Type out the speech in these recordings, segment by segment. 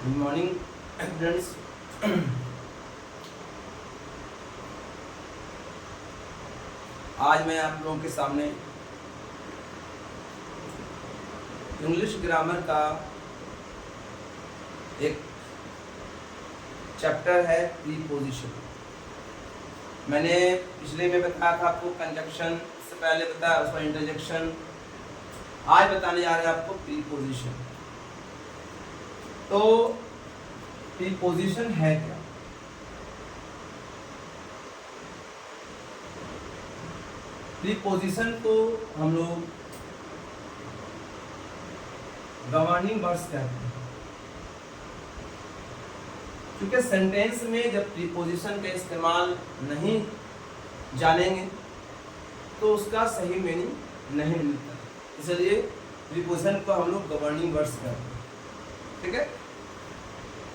Good morning friends. आज मैं आप लोगों के सामने इंग्लिश ग्रामर का एक चैप्टर है प्रीपोजिशन। मैंने पिछले में बताया था आपको कंजक्शन, से पहले बताया उसका इंटरजेक्शन। आज बताने जा रहे हैं आपको प्रीपोजिशन। तो प्रीपोजिशन है क्या? प्रीपोजिशन को हम लोग गवर्निंग वर्ड्स कहते हैं, क्योंकि सेंटेंस में जब प्रीपोजिशन का इस्तेमाल नहीं जानेंगे तो उसका सही मीनिंग नहीं मिलता, इसलिए प्रीपोजिशन को हम लोग गवर्निंग वर्ड्स कहते हैं। ठीक है,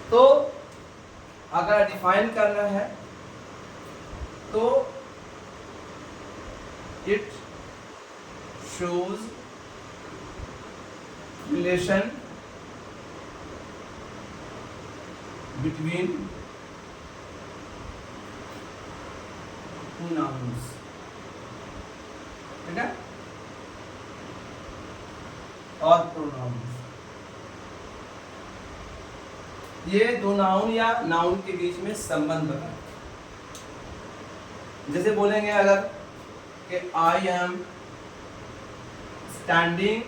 तो अगर डिफाइन करना है तो it shows relation between two nouns. ठीक है, और प्रोनाउन्स। ये दो नाउन या नाउन के बीच में संबंध बताए। जैसे बोलेंगे अगर कि I am standing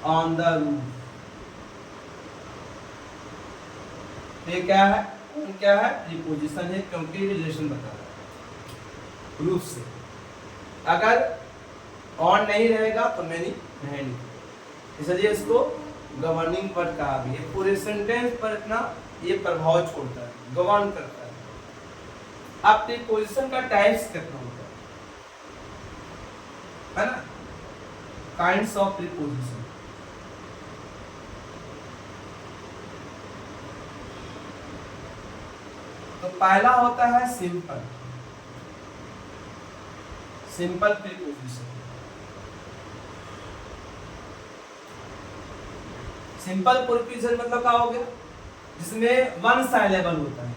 on the roof, ये क्या है? क्या है? प्रीपोजिशन है, क्योंकि रिलेशन बता रहा है रूफ से। अगर ऑन नहीं रहेगा तो मैंने नहीं लिखा, इसलिए इसको गवर्निंग वर्ड कहा भी है। पूरे सेंटेंस पर इतना ये प्रभाव छोड़ता है, गवर्न करता है। अब प्रीपोजिशन का टाइप्स कितना होता है ना? Kinds of preposition. तो पहला होता है simple. Simple preposition. Simple preposition मतलब क्या हो गया? जिसमें वन साइलेबल होता है।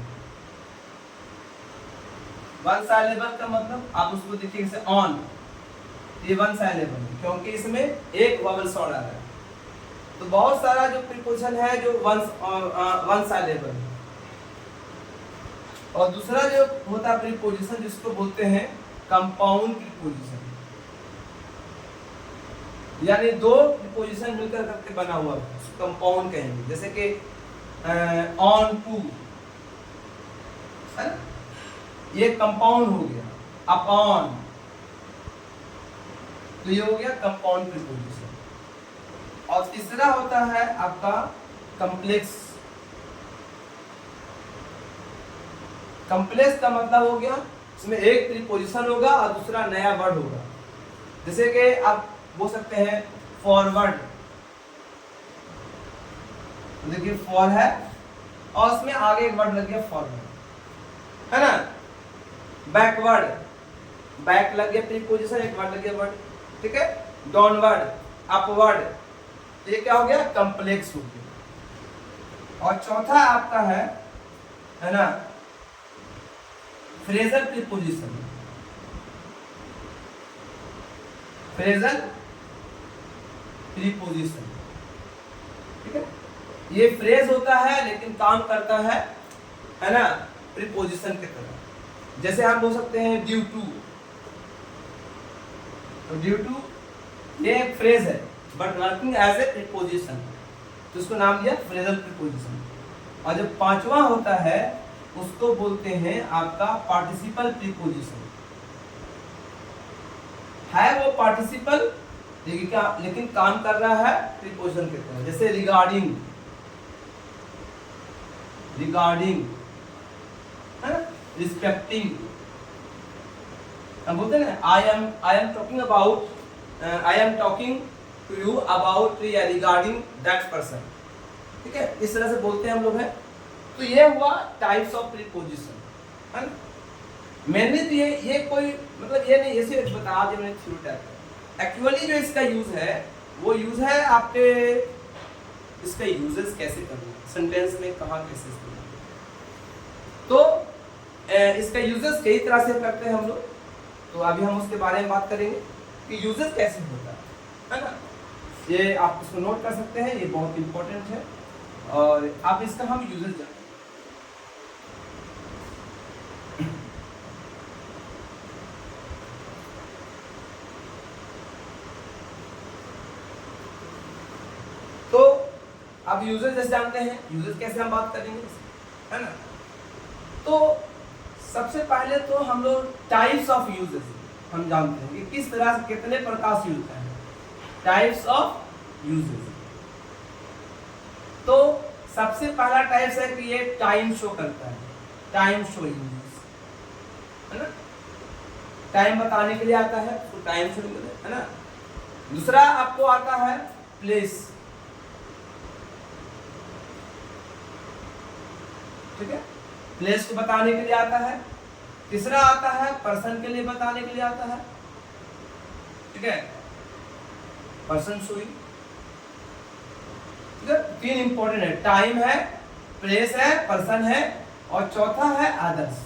वन साइलेबल का मतलब आप उसको देखिए, जैसे ऑन, ये वन साइलेबल है क्योंकि इसमें एक वोवेल साउंड आ रहा है। तो बहुत सारा जो प्रीपोजिशन है जो वन साइलेबल है। और दूसरा जो होता है प्रीपोजिशन जिसको बोलते हैं कंपाउंड प्रीपोजिशन, यानी दो प्रीपोजिशन मिलकर करके बना हुआ कंपाउंड कहेंगे। जैसे कि ऑन टू है ना, ये कंपाउंड हो गया। अपॉन, तो ये हो गया कंपाउंड प्रीपोजिशन। और तीसरा होता है आपका कॉम्प्लेक्स। कॉम्प्लेक्स का मतलब हो गया इसमें एक प्रीपोजिशन होगा और दूसरा नया वर्ड होगा। जैसे कि आप बोल सकते हैं फॉरवर्ड, देखिए फॉर है और उसमें आगे एक वर्ड लग गया फॉरवर्ड, है ना। बैकवर्ड, बैक लग गया प्रीपोजिशन, एक वर्ड लग गया वर्ड। ठीक है, डाउनवर्ड, अपवर्ड, ये क्या हो गया? कॉम्प्लेक्स हो गया। और चौथा आपका है ना फ्रेजल प्रीपोजिशन। फ्रेजल प्रीपोजिशन, ठीक है, ये फ्रेज होता है लेकिन काम करता है ना प्रीपोजिशन की तरह। जैसे आप बोल सकते हैं ड्यू टू, तो ड्यू टू ये एक फ्रेज है but working as a preposition, तो उसको नाम दिया फ्रेजल प्रीपोजिशन। और जो पांचवा होता है उसको बोलते हैं आपका पार्टिसिपल प्रीपोजिशन। है वो पार्टिसिपल लेकिन काम कर रहा है प्रीपोजिशन की तरह। जैसे रिगार्डिंग, रिगार्डिंग है ना, रिस्पेक्टिंग। हम बोलते हैं ना I am talking about, I am talking to you about या रिगार्डिंग दैट पर्सन। ठीक है, इस तरह से बोलते हैं हम लोग। है तो ये हुआ टाइप्स ऑफ प्रीपोजिशन, है ना। मैंने तो ये कोई मतलब ये नहीं ऐसे बता दिया मैंने थ्रू टाइप। एक्चुअली जो इसका यूज है वो यूज है आपके इसका यूजेस कैसे करना है, सेंटेंस में कहाँ कैसे इस्तेमाल करना है। तो इसका यूजेस कई तरह से करते हैं हम लोग, तो अभी हम उसके बारे में बात करेंगे कि यूजेस कैसे होता है ना। ये आप इसको नोट कर सकते हैं, ये बहुत इंपॉर्टेंट है और आप इसका हम यूजेस जानें। तो आप यूजर्स जैसे जानते हैं, यूजर्स कैसे हम बात करेंगे, है ना। तो सबसे पहले तो हम लोग टाइप्स ऑफ यूजर्स हम जानते हैं कि किस तरह से कितने प्रकार से यूज है, टाइप्स ऑफ यूजर्स। तो सबसे पहला टाइप्स है कि ये टाइम शो करता है, टाइम शोइंग यूज, है ना। टाइम बताने के लिए आता है तो टाइम शोइंग है ना। दूसरा आपको आता है प्लेस, ठीक है, प्लेस को बताने के लिए आता है। तीसरा आता है पर्सन के लिए बताने के लिए आता है, ठीक है, पर्सन शोइंग। ठीक है, तीन इंपॉर्टेंट है, टाइम है, प्लेस है, पर्सन है और चौथा है अदर्स,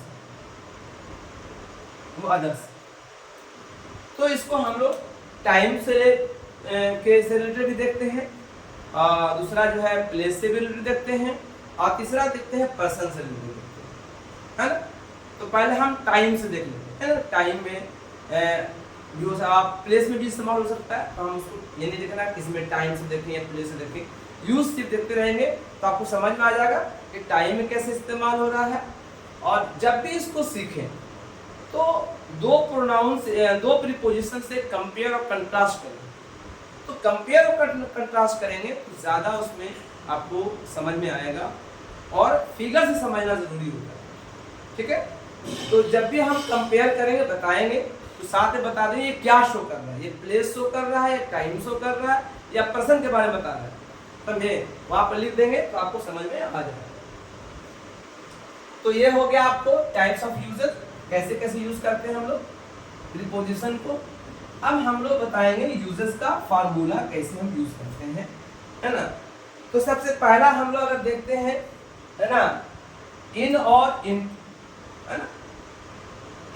वो अदर्स। तो इसको हम लोग टाइम से रिलेटेड भी देखते हैं, दूसरा जो है प्लेस से भी रिलेटेड देखते हैं और तीसरा देखते हैं पर्सन से रिलेटेड देखते हैं, है ना। तो पहले हम टाइम से देख लेते हैं ना। टाइम में जो आप प्लेस में भी इस्तेमाल हो सकता है, तो हम उसको ये नहीं देखना किसमें टाइम से देखें या प्लेस से देखें, यूज सिर्फ देखते रहेंगे तो आपको समझ में आ जाएगा कि टाइम में कैसे इस्तेमाल हो रहा है। और जब भी इसको सीखें तो दो प्रोनाउन से, दो प्रीपोजिशन से कंपेयर और कंट्रास्ट करें। तो कंपेयर और कंट्रास्ट करेंगे तो ज़्यादा उसमें आपको समझ में आएगा और फिगर से समझना जरूरी होता है, ठीक है। तो जब भी हम कंपेयर करेंगे बताएंगे तो साथ में बता देंगे ये क्या शो कर रहा है, ये प्लेस शो कर रहा है, टाइम शो कर रहा है या पर्सन के बारे में बता रहा है, समझे, वहां पर लिख देंगे तो आपको समझ में आ जाएगा। तो ये हो गया आपको टाइप्स ऑफ यूजेस, कैसे कैसे यूज करते हैं हम लोग प्रीपोजिशन को। अब हम लोग बताएंगे यूजेस का फार्मूला कैसे हम यूज करते हैं, है ना। तो सबसे पहला हम लोग अगर देखते हैं, है ना, इन और इन, है ना।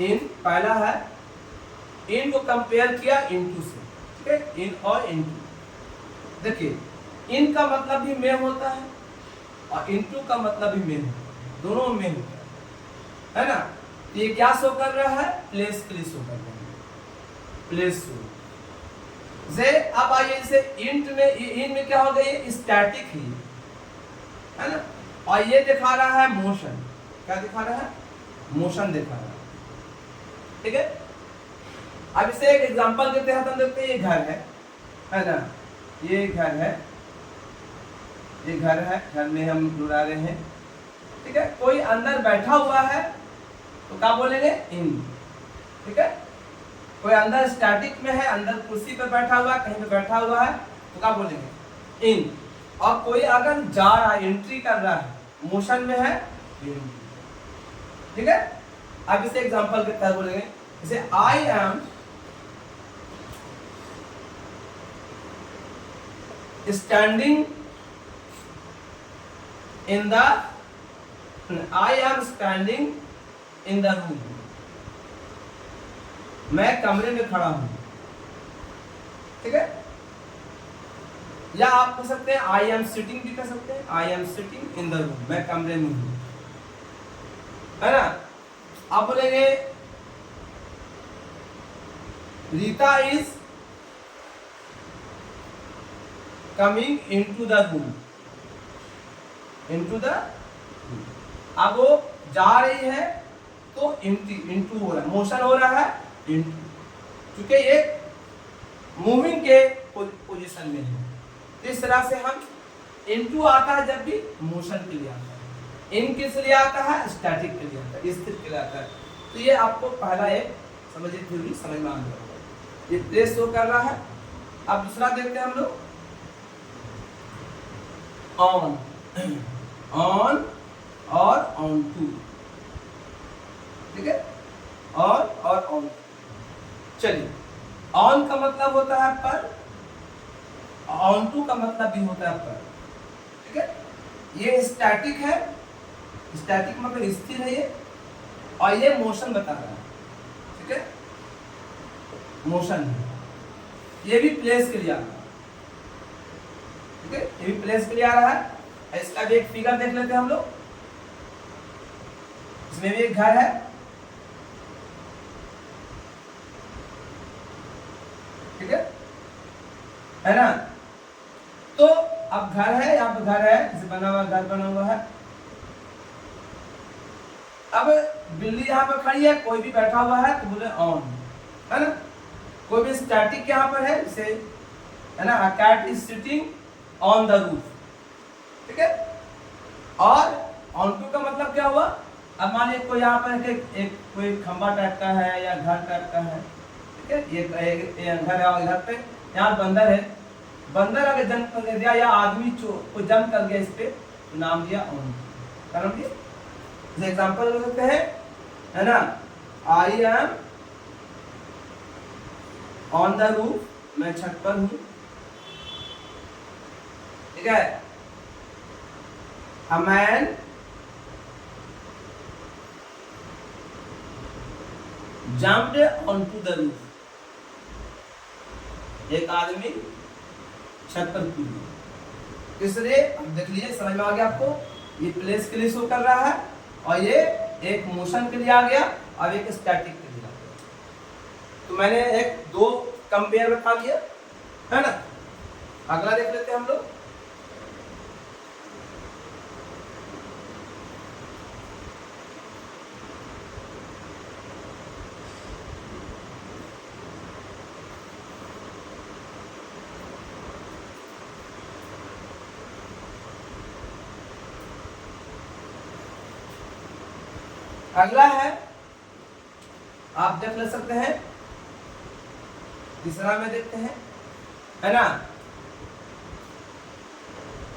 इन पहला है, इन को कंपेयर किया इनटू से, ठीक है, इन और इनटू। देखिए इन का मतलब भी में होता है और इनटू का मतलब भी में होता है, दोनों में होता है ना। ये क्या शो कर रहा है, प्लेस के लिए शो कर रहा है, प्लेस शो से। अब आइए इसे इंट में, इन में क्या हो गया, ये स्टैटिक है ना, और ये दिखा रहा है मोशन, क्या दिखा रहा है, मोशन दिखा रहा है, ठीक है। अब इसे एक एग्जांपल के तहत हम देखते हैं, ये घर है ना, ये घर है, ये घर है, घर में हम बुला रहे हैं, ठीक है। कोई अंदर बैठा हुआ है तो क्या बोलेंगे, इन, ठीक है। कोई अंदर स्टैटिक में है, अंदर कुर्सी पर बैठा हुआ है, कहीं पे बैठा हुआ है तो क्या बोलेंगे, इन। और कोई अगर जा रहा है, एंट्री कर रहा है, मोशन में है, इन, ठीक है। अब इसे एग्जांपल के तहत बोलेंगे, जैसे I am standing in the, I am standing in the room, मैं कमरे में खड़ा हूं, ठीक है। या आप कह सकते हैं आई एम सिटिंग भी कह सकते हैं, I am sitting in the room, मैं कमरे में हूं, है ना। आप बोलेंगे Rita is coming into the room, into the, अब वो जा रही है तो इनटू हो रहा है, मोशन हो रहा है, इनटू, क्योंकि ये मूविंग के पोजीशन में है। इस तरह से हम, इनटू आता है जब भी मोशन के लिए आता है, इन किस लिए आता है, स्टैटिक के लिए आता है, स्थिर के लिए आता है। तो ये आपको पहला एक समझिए, थ्योरी समझ में आ गया, ये प्लेस शो कर रहा है। अब दूसरा देखते हैं हम लोग, ऑन, ऑन और ऑन टू, ठीक है, ऑन और ऑन। चलिए, ऑन का मतलब होता है पर, ऑन टू का मतलब भी होता है पर, ठीक है, ये स्टैटिक है, स्टैटिक मतलब स्थिर है ये, और ये मोशन बता रहा है, ठीक है, मोशन है, ये भी प्लेस के लिए आ रहा है, ठीक है, ये भी प्लेस के लिए आ रहा है। इसका भी एक फिगर देख लेते हैं हम लोग, इसमें भी एक घर है, ठीक है ना। तो अब घर है, यहाँ पे घर है, जैसे बना हुआ घर बना हुआ है। अब बिल्ली यहाँ पर खड़ी है, कोई भी बैठा हुआ है तो बोले ऑन, है ना। कोई भी स्टैटिक यहाँ पर है, जैसे है ना, a cat is sitting on the roof, ठीक है। और ऑन टू का मतलब क्या हुआ, अब मान लीजिए कोई यहाँ पर एक कोई खंबा टाइप का है या घर टाइप का है, ठीक है, ये घर है, और घर पे यहाँ बंदर है, बंदर अगर जंप कर दिया या आदमी को जंप कर गया, इस पे नाम दिया ऑन, क्या नाम दिया। जैसे एग्जांपल ले सकते हैं, है ना, I am on the roof, मैं छत पर हूं, ठीक है। A man jumped onto the roof, एक आदमी छत पर कूद। इसलिए अब देख लीजिए, समझ में आ गया आपको, ये प्लेस के लिए शो कर रहा है, और ये एक मोशन के लिए आ गया, और एक स्टैटिक के लिए आ गया। तो मैंने एक दो कंपेयर बता दिया, है ना। अगला देख लेते हैं हम लोग। अगला है, आप देख ले सकते हैं, तीसरा में देखते हैं, है ना,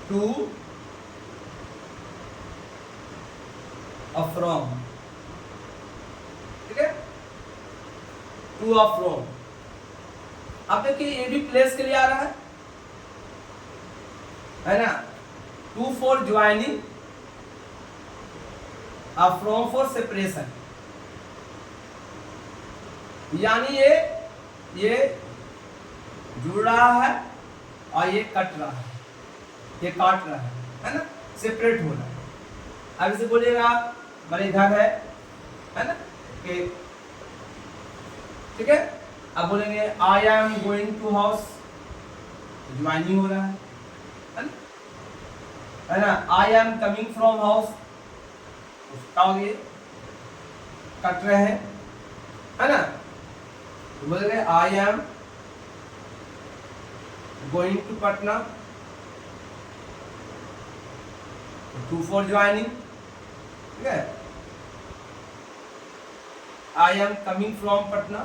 टू और फ्रॉम, ठीक है, टू और फ्रॉम। अब देखिए, ये भी प्लेस के लिए आ रहा है ना, to for joining, from for separation, यानी ये जुड़ रहा है और ये कट रहा है, ये काट रहा है ना, सेपरेट हो रहा है। अब इसे बोलिएगा बड़े घर है ना, ठीक है। अब बोलेंगे I am going to house, joining हो रहा है ना। I am coming from house, cut रहे हैं, है ना। तो बोल रहे I am going to Patna, to for joining, ठीक है। I am coming from Patna,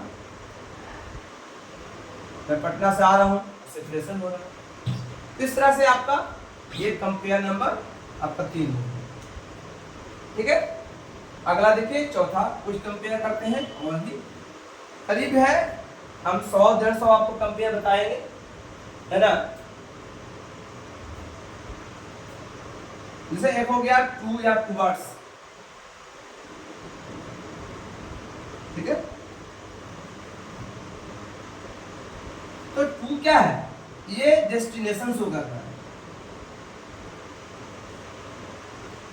मैं पटना से आ रहा हूं, सेपरेशन हो रहा है। इस तरह से आपका ये कंपेयर नंबर आपका 3 हो, ठीक है। अगला देखिए, चौथा, कुछ कंपेयर करते हैं, और भी करीब है, हम 100-150 आपको कंपेयर बताएंगे, है ना। जैसे एक हो गया टू या टूवर्ड्स, ठीक है। तो टू क्या है, ये डेस्टिनेशन शो कर रहा है,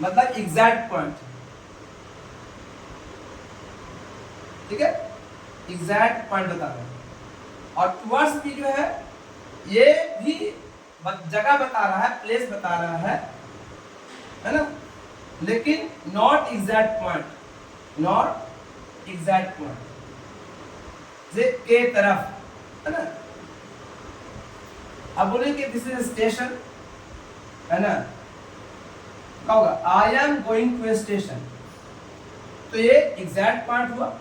मतलब एग्जैक्ट पॉइंट, ठीक है, एग्जैक्ट पॉइंट बता रहा है। और टुवर्ड्स भी जो है, ये भी जगह बता रहा है, प्लेस बता रहा है ना, लेकिन not exact point, not exact point, से के तरफ, है ना। अब बोले कि दिस इज स्टेशन, है ना, क्या होगा, I am going to a station, तो ये एग्जैक्ट पॉइंट हुआ।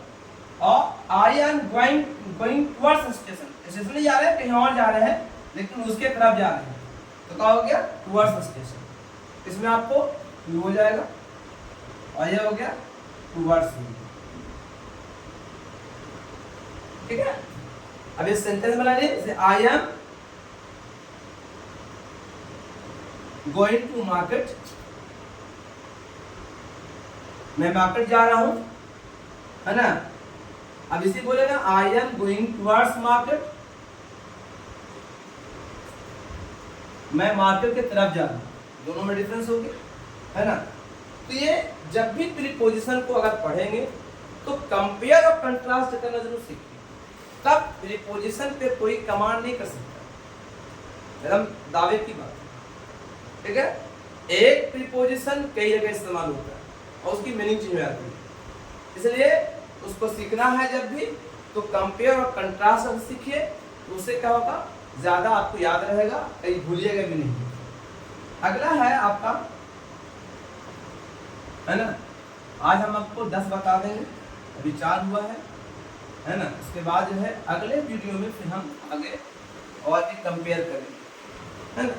और I am going towards station, station नहीं जा रहे हैं, कहीं और जा रहे हैं, लेकिन उसके तरफ जा रहे हैं, तो क्या हो गया, टुवर्ड्स स्टेशन। इसमें आपको टू हो जाएगा, और ये हो गया टुवर्ड्स, ठीक है। अब ये सेंटेंस बना लीजिए, I am going to market, मैं मार्केट जा रहा हूं, है ना। अब इसी बोलेगा I am going towards market, मैं मार्केट की तरफ जा रहा हूं, दोनों में डिफरेंस हो गया, है ना। तो ये जब भी प्रीपोजिशन को अगर पढ़ेंगे तो कंपेयर और कंट्रास्ट करना जरूर सीखिए, तब प्रीपोजिशन पे कोई कमांड नहीं कर सकता, एकदम दावे की बात, ठीक है। एक प्रीपोजिशन कई जगह इस्तेमाल होता है और उसकी मीनिंग चेंज हो जाती है, इसलिए उसको सीखना है जब भी तो कंपेयर और कंट्रास्ट अगर सीखिए तो उससे क्या होगा, ज्यादा आपको याद रहेगा, कहीं भूलिएगा भी नहीं। अगला है आपका, है ना, आज हम आपको 10 बता देंगे, अभी 4 हुआ है ना। इसके बाद जो है अगले वीडियो में फिर हम आगे और भी कंपेयर करेंगे, है ना।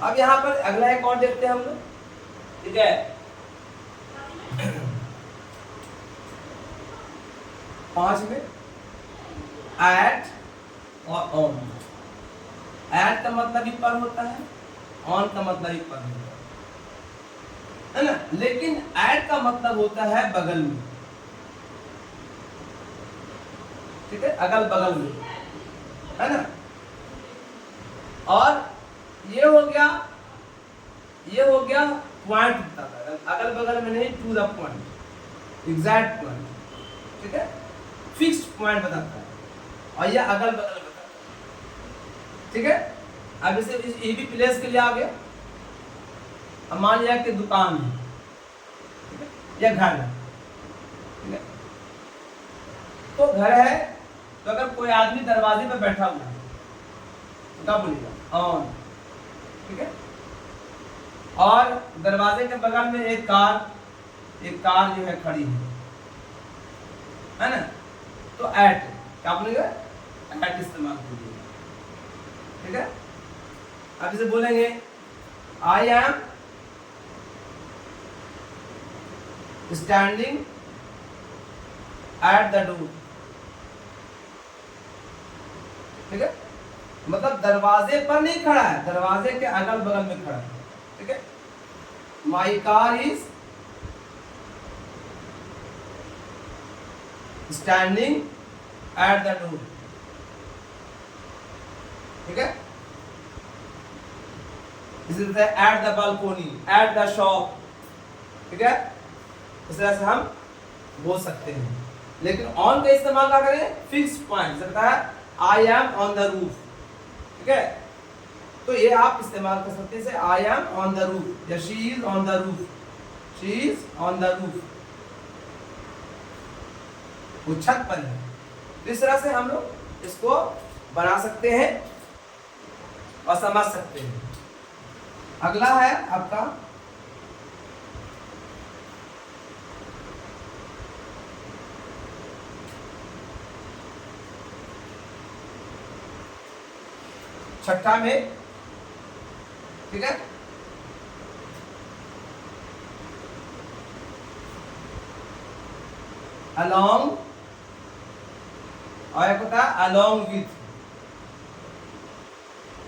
अब यहाँ पर अगला एक और देखते हैं हम लोग, ठीक है। 5 में एट और ऑन। एट का मतलब भी पर होता है, ऑन का मतलब भी पर होता है ना, लेकिन एट का मतलब होता है बगल में, ठीक है, अगल बगल में, है ना। और ये हो गया पॉइंट बताता है, अगल बगल में नहीं, to the point, exact point, ठीक है, फिक्स्ड पॉइंट बताता है, और ये अगल बगल बताता है, ठीक है। अब इसे ये भी प्लेस के लिए आ गया। अब मान लिया कि दुकान है, ठीक है, या घर है, ठीक है। तो घर है तो अगर कोई आदमी दरवाजे पे बैठा हुआ है तो क्या बोलेगा, ऑन, ठीक है। और दरवाजे के बगल में एक कार जो है खड़ी है ना, तो एट, क्या बोलेगा, एट इस्तेमाल कीजिएगा, ठीक है। अब इसे बोलेंगे I am standing at the door, ठीक है, मतलब दरवाजे पर नहीं खड़ा है, दरवाजे के अगल बगल में खड़ा है, ठीक है। My car is standing at the door, ठीक है। At the balcony, at the shop, ठीक है। इस तरह से हम बोल सकते हैं, लेकिन ऑन का इस्तेमाल क्या करें, फिक्स पॉइंट, सकता है I am on the roof, ठीक है। तो ये आप इस्तेमाल कर सकते हैं, I am on the roof या she is on the roof, she is on the roof, वो छत पर है। तो इस तरह से हम लोग इसको बना सकते हैं और समझ सकते हैं। अगला है आपका छठा में, ठीक है, along, और एक होता है along with,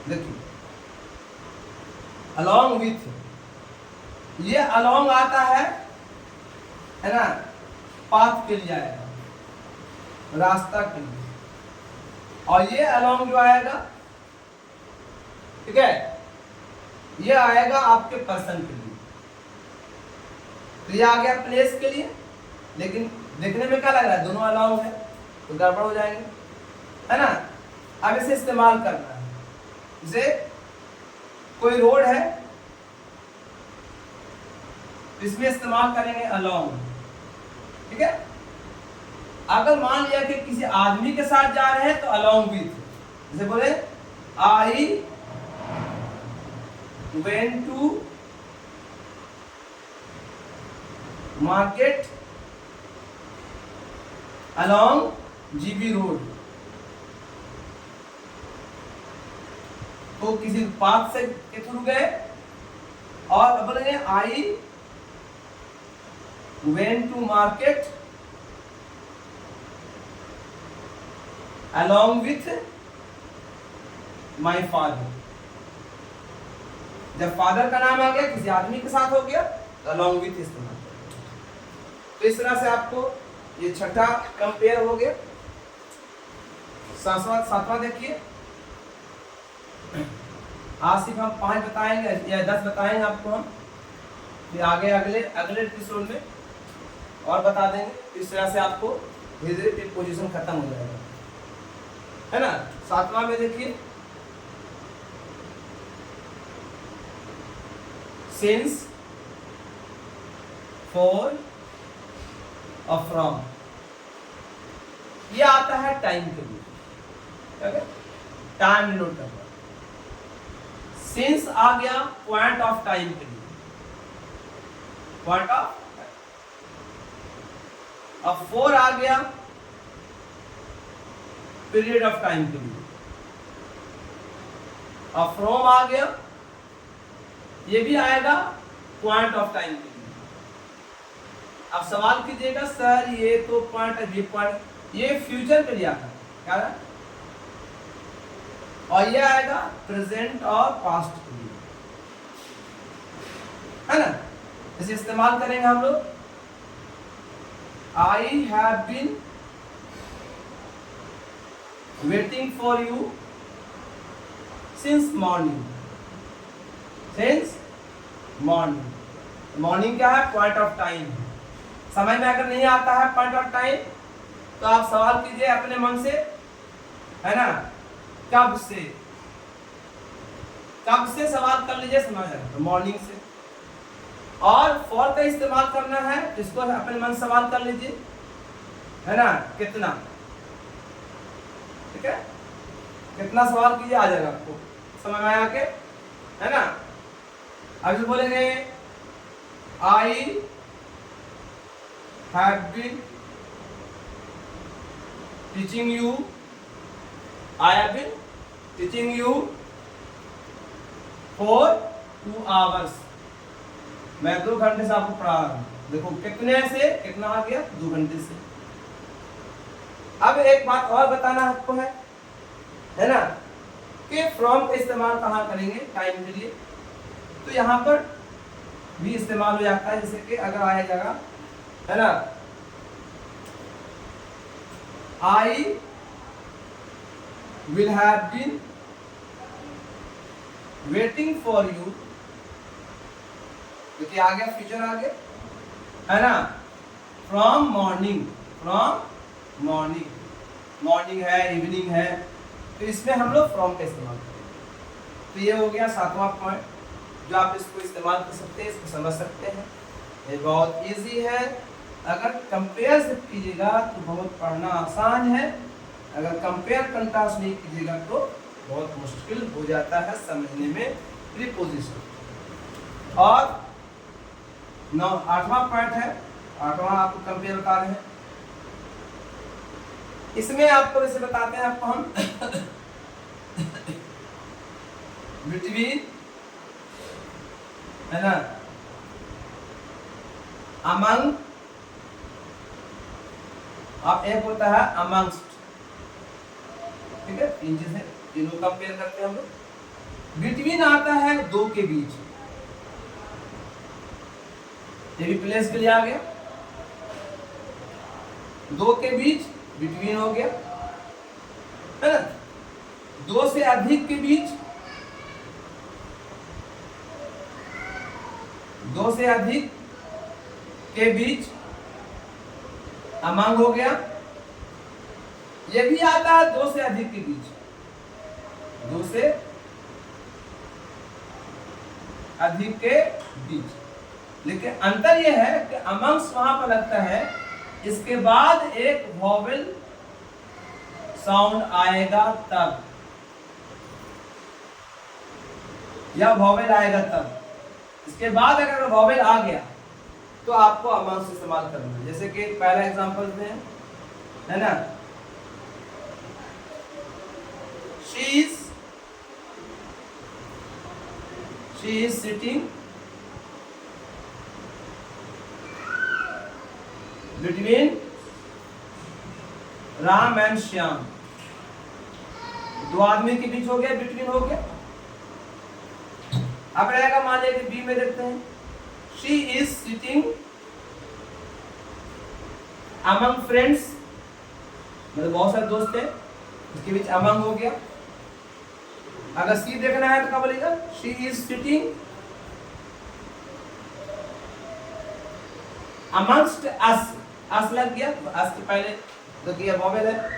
देखिए along with, ये along आता है ना, पाथ के लिए आएगा, रास्ता के लिए, और ये along जो आएगा, ठीक है, ये आएगा आपके पर्सन के लिए। तो ये आ गया प्लेस के लिए, लेकिन देखने में क्या लग रहा है, दोनों अलाउ है, तो गड़बड़ हो जाएंगे, है ना। अब इसे इस्तेमाल करना है, जैसे कोई रोड है तो इसमें इस्तेमाल करेंगे अलोंग, ठीक है। अगर मान लिया कि किसी आदमी के साथ जा रहे हैं तो अलोंग विथ, जैसे बोले आई went to market along GB road, तो किसी पाथ से के थ्रू गए, और बोलेंगे आई went to market along with my father। जब फादर का नाम आ गया किसी आदमी के साथ हो गया तो along with इस्तेमाल करेंगे। तो इस तरह से आपको ये छठा कंपेयर हो गया। सातवां देखिए, आज सिर्फ हम 5 बताएंगे या 10 बताएंगे आपको हम, फिर आगे अगले एपिसोड में और बता देंगे। इस तरह से आपको धीरे धीरे प्रीपोजिशन खत्म हो जाएगा, है ना। 7वां में देखिए, सिंस, फॉर और फ्रॉम, ये आता है टाइम के लिए, टाइम डिनोट करना। सिंस आ गया पॉइंट ऑफ टाइम के लिए, पॉइंट ऑफ। अब फॉर आ गया पीरियड ऑफ टाइम के लिए। अब फ्रॉम आ गया, ये भी आएगा पॉइंट ऑफ टाइम के लिए। अब सवाल कीजिएगा सर ये तो पॉइंट ये फ्यूचर के लिए आता है क्या है? और ये आएगा प्रेजेंट और पास्ट के लिए, है ना। इसे इस्तेमाल करेंगे हम लोग। I have been waiting for you since morning. Since morning, morning क्या है? Point of time. समय में अगर नहीं आता है पॉइंट ऑफ टाइम तो आप सवाल कीजिए अपने मन से, है ना, कब से सवाल कर लीजिए, समझ आएगा। तो मॉर्निंग से। और फॉर का इस्तेमाल करना है, इसको अपने मन सवाल कर लीजिए, है ना, कितना, ठीक है, कितना सवाल कीजिए, आ जाएगा आपको समझ में आया के, है ना। अभी बोलेंगे I have been teaching you, I have been teaching you for 2 hours. मैं 2 घंटे से आपको पढ़ा रहा हूं। देखो कितने से कितना आ गया, 2 घंटे से। अब एक बात और बताना आपको है ना, कि फ्रॉम का इस्तेमाल कहाँ करेंगे टाइम के लिए। तो यहाँ पर भी इस्तेमाल हो जाता है, जैसे कि अगर आया जाएगा, है ना, I will have been waiting for you, क्योंकि आ गया फ्यूचर आ गया, है ना, फ्रॉम मॉर्निंग। मॉर्निंग है, इवनिंग है, तो इसमें हम लोग फ्रॉम का इस्तेमाल करेंगे। तो ये हो गया 7वां पॉइंट, जो आप इसको इस्तेमाल कर सकते हैं, इसको समझ सकते हैं। ये बहुत इजी है। अगर कंपेयर से कीजिएगा तो बहुत पढ़ना आसान है, अगर कंपेयर कंट्रास्ट नहीं कीजिएगा तो बहुत मुश्किल हो जाता है समझने में प्रीपोजिशन। और 8वां पॉइंट है, 8वां आपको कंपेयर बता रहे हैं। इसमें आपको जैसे बताते हैं आपको हम बिटवीन, है ना, अमंग, अब एक होता है अमंगस्ट, ठीक है, 3 चीजें तीनों कंपेयर करते हैं हम लोग। बिटवीन आता है 2 के बीच, ये भी प्लेस के लिए आ गया, 2 के बीच बिटवीन हो गया, है ना। 2 से अधिक के बीच, 2 से अधिक के बीच अमंग हो गया। ये भी आता है 2 से अधिक के बीच, 2 से अधिक के बीच। लेकिन अंतर यह है कि अमंग्स वहां पर लगता है, इसके बाद एक वॉवेल साउंड आएगा तब, या वॉवेल आएगा तब। इसके बाद अगर वॉवेल आ गया तो आपको अमंग्स इस्तेमाल करना है। जैसे कि पहला एग्जांपल में है ना, she is sitting between Ram and Shyam. दो आदमी के बीच हो गया, बिटवीन हो गया। अब रहेगा मान लिया कि बी में देखते हैं, she is sitting among friends, मतलब बहुत सारे दोस्त हैं, उसके बीच अमंग हो गया। अगर सी देखना है तो क्या बोलेगा, she is sitting amongst us, us लग गया, अस के पहले तो किया वॉवेल है,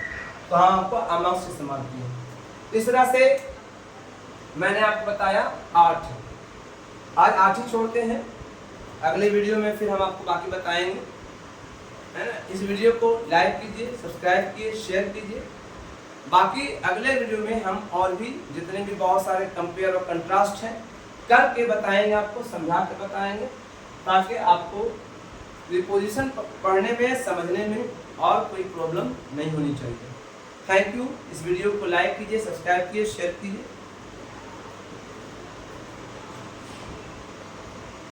तो हम आपको अमंगस्ट इस्तेमाल किया। इस तरह से मैंने आपको बताया 8। आज 8 ही छोड़ते हैं, अगले वीडियो में फिर हम आपको बाकी बताएंगे, है ना। इस वीडियो को लाइक कीजिए, सब्सक्राइब कीजिए, शेयर कीजिए। बाकी अगले वीडियो में हम और भी जितने भी बहुत सारे कंपेयर और कंट्रास्ट हैं करके बताएंगे, आपको समझा के बताएंगे, ताकि आपको प्रीपोजिशन पढ़ने में, समझने में और कोई प्रॉब्लम नहीं होनी चाहिए। Thank you. इस वीडियो को लाइक कीजिए, सब्सक्राइब कीजिए, शेयर कीजिए।